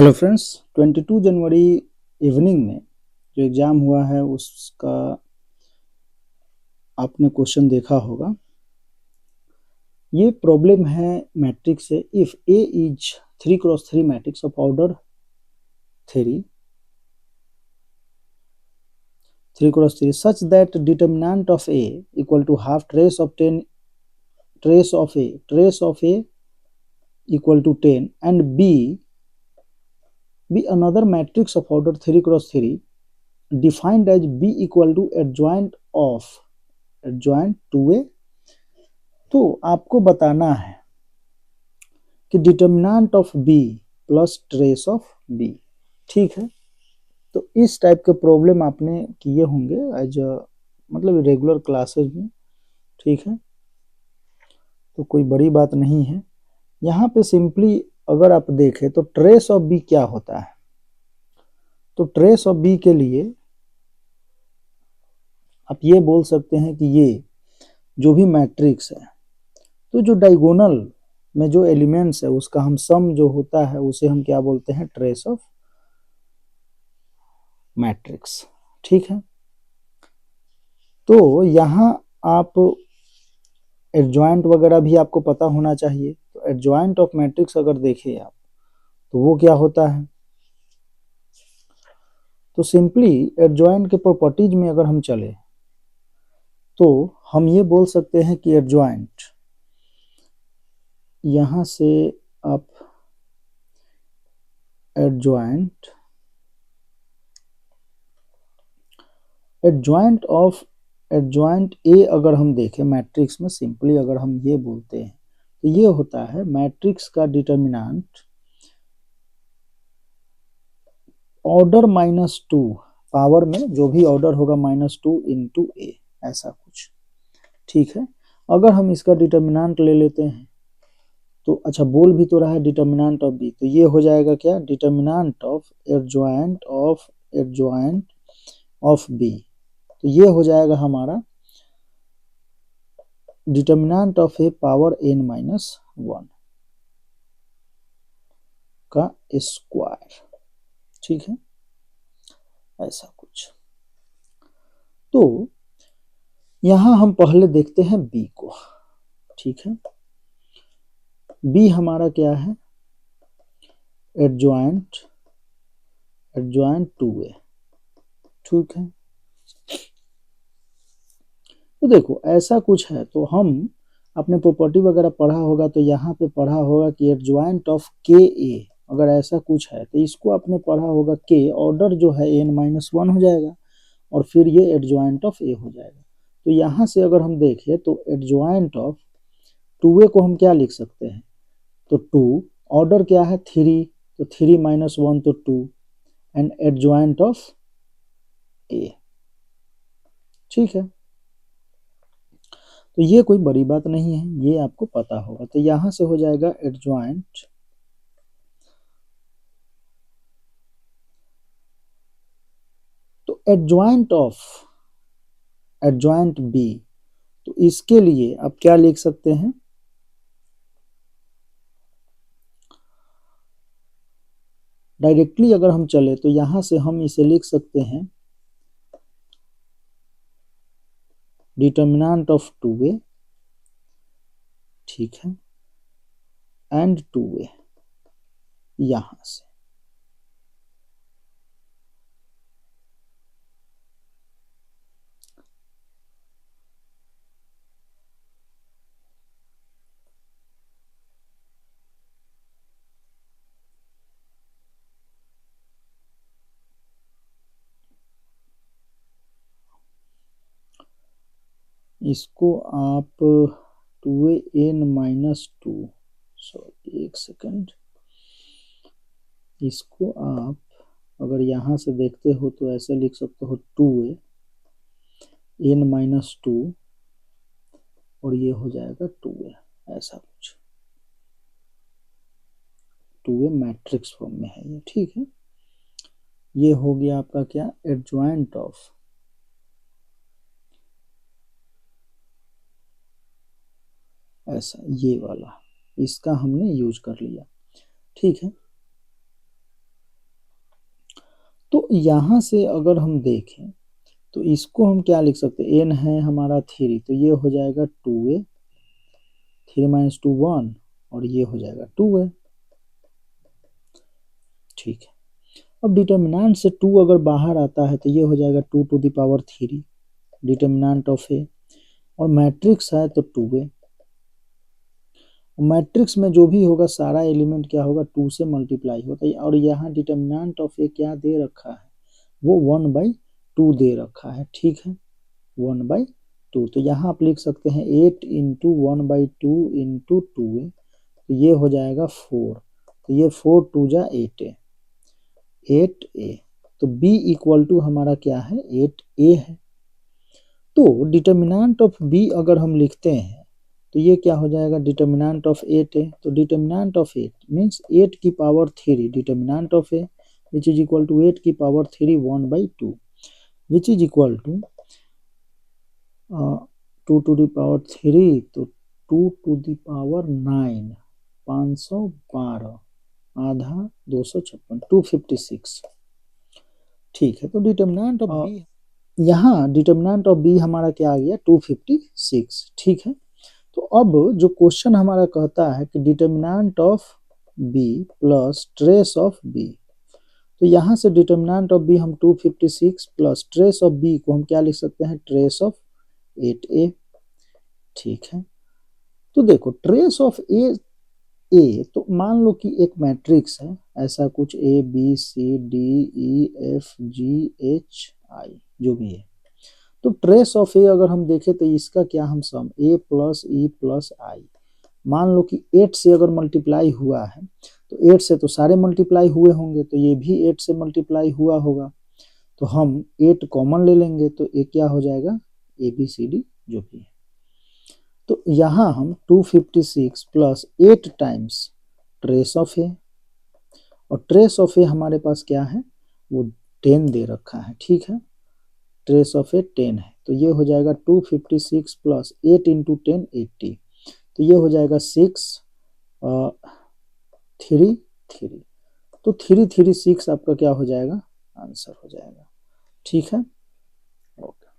Hello friends, 22 जनवरी evening में जो exam हुआ है उसका आपने क्वेश्चन देखा होगा। ये प्रॉब्लम है मैट्रिक्स से। If A is 3x3 matrix of order 3x3 such that determinant of A equal to half trace of A equal to 10 and B another matrix of order 3x3 defined as B equal to adjoint 2A। तो आपको बताना है कि determinant of B plus trace of B। ठीक है, तो इस type के प्रॉब्लम आपने किए होंगे एज मतलब रेगुलर क्लासेस में। ठीक है, तो कोई बड़ी बात नहीं है। यहाँ पे सिंपली अगर आप देखें तो ट्रेस ऑफ B क्या होता है, तो ट्रेस ऑफ B के लिए आप ये बोल सकते हैं कि ये जो भी मैट्रिक्स है तो जो डायगोनल में जो एलिमेंट्स है उसका हम सम जो होता है उसे हम क्या बोलते हैं, ट्रेस ऑफ मैट्रिक्स। ठीक है, तो यहाँ आप एडजॉइंट वगैरह भी आपको पता होना चाहिए। तो एडजॉइंट ऑफ मैट्रिक्स अगर देखें आप तो वो क्या होता है, तो सिंपली एडजॉइंट के प्रॉपर्टीज में अगर हम चले तो हम ये बोल सकते हैं कि एडजॉइंट, यहाँ से आप एडजॉइंट ए अगर हम देखें मैट्रिक्स में, सिंपली अगर हम ये बोलते हैं तो ये होता है मैट्रिक्स का डिटर्मिनेंट ऑर्डर -2 पावर में जो भी ऑर्डर होगा -2 इंटू ए, ऐसा कुछ। ठीक है, अगर हम इसका डिटर्मिनेंट ले लेते हैं तो अच्छा बोल भी तो रहा है डिटर्मिनेंट ऑफ बी, तो ये हो जाएगा क्या, डिटर्मिनेंट ऑफ बी। तो ये हो जाएगा हमारा determinant of A power n-1 का स्क्वायर। ठीक है, ऐसा कुछ। तो यहां हम पहले देखते हैं बी को। ठीक है, बी हमारा क्या है, एडजॉइंट 2a। ठीक है, तो देखो ऐसा कुछ है, तो हम अपने प्रॉपर्टी वगैरह पढ़ा होगा तो यहाँ पे पढ़ा होगा कि एडजॉइंट ऑफ के ए, अगर ऐसा कुछ है तो इसको आपने पढ़ा होगा के ऑर्डर जो है n-1 हो जाएगा और फिर ये एडजॉइंट ऑफ ए हो जाएगा। तो यहाँ से अगर हम देखें तो एडजॉइंट ऑफ 2a को हम क्या लिख सकते हैं, तो 2 ऑर्डर क्या है 3, तो 3-1 तो 2 एंड एडजॉइंट ऑफ ए। ठीक है, तो ये कोई बड़ी बात नहीं है, ये आपको पता होगा। तो यहां से हो जाएगा एडजॉइंट तो एडजॉइंट बी, तो इसके लिए आप क्या लिख सकते हैं, डायरेक्टली अगर हम चले तो यहां से हम इसे लिख सकते हैं डिटर्मिनेंट ऑफ 2a, ठीक है, एंड 2a। यहां से इसको आप 2an-2, सॉरी एक सेकंड, इसको आप अगर यहां से देखते हो तो ऐसे लिख सकते हो 2an-2 और ये हो जाएगा 2a, ऐसा कुछ। 2a मैट्रिक्स फॉर्म में है ये। ठीक है, ये हो गया आपका क्या, एडजॉइंट ऑफ ऐसा, ये वाला इसका हमने यूज कर लिया। ठीक है, यहाँ से अगर हम देखें तो इसको हम क्या लिख सकते हैं, n है हमारा 3, तो ये हो जाएगा 2a, 3 माइनस 2 1, और ये हो जाएगा 2a। ठीक है, अब डिटर्मिनेंट से 2 अगर बाहर आता है तो ये हो जाएगा 2 to the power 3, determinant of a, और मैट्रिक्स है तो 2a। मैट्रिक्स में जो भी होगा सारा एलिमेंट क्या होगा, 2 से मल्टीप्लाई होता है, और यहाँ डिटर्मिनेंट ऑफ ए क्या दे रखा है, वो 1/2 दे रखा है। ठीक है, 1/2, तो यहाँ आप लिख सकते हैं 8 इंटू 1/2 इंटू 2a, तो ये हो जाएगा 4, तो ये 4 2 जा 8a, 8a, तो b इक्वल टू हमारा क्या है, 8a है। तो डिटर्मिनेंट ऑफ b अगर हम लिखते हैं तो ये क्या हो जाएगा, डिटर्मिनेंट ऑफ 8 है, तो डिटर्मिनेंट ऑफ 8 मीन्स 8 की power 3, determinant of A which is equal to 8 की power 3 1/2, which is equal to 2 to the power 3, तो 2 टू द पावर 9, 512, आधा 256, 256। ठीक है, तो डिटर्मिनेंट ऑफ बी, यहाँ डिटर्मिनेंट ऑफ बी हमारा क्या आ गया, 256। ठीक है, तो अब जो क्वेश्चन हमारा कहता है कि determinant of B plus trace of B, तो यहाँ से डिटर्मिनेंट ऑफ बी हम 256 प्लस ट्रेस ऑफ बी को हम क्या लिख सकते हैं, ट्रेस ऑफ 8a। ठीक है, तो देखो ट्रेस ऑफ ए, तो मान लो कि एक मैट्रिक्स है ऐसा कुछ a b c d e f g h i जो भी है, तो ट्रेस ऑफ ए अगर हम देखें तो इसका क्या हम सम a प्लस ई प्लस आई, मान लो कि 8 से अगर मल्टीप्लाई हुआ है तो 8 से तो सारे मल्टीप्लाई हुए होंगे, तो ये भी 8 से मल्टीप्लाई हुआ होगा, तो हम 8 कॉमन ले लेंगे, तो ये क्या हो जाएगा, ए बी सी डी जो भी है। तो यहाँ हम 256 प्लस 8 टाइम्स ट्रेस ऑफ ए, और ट्रेस ऑफ ए हमारे पास क्या है, वो 10 दे रखा है। ठीक है, ट्रेस ऑफ ए 10 है, तो ये हो जाएगा 256 प्लस 8 इंटू 10 80, तो ये हो जाएगा 6 3 3, तो 3 3 6 आपका क्या हो जाएगा, आंसर हो जाएगा। ठीक है, ओके।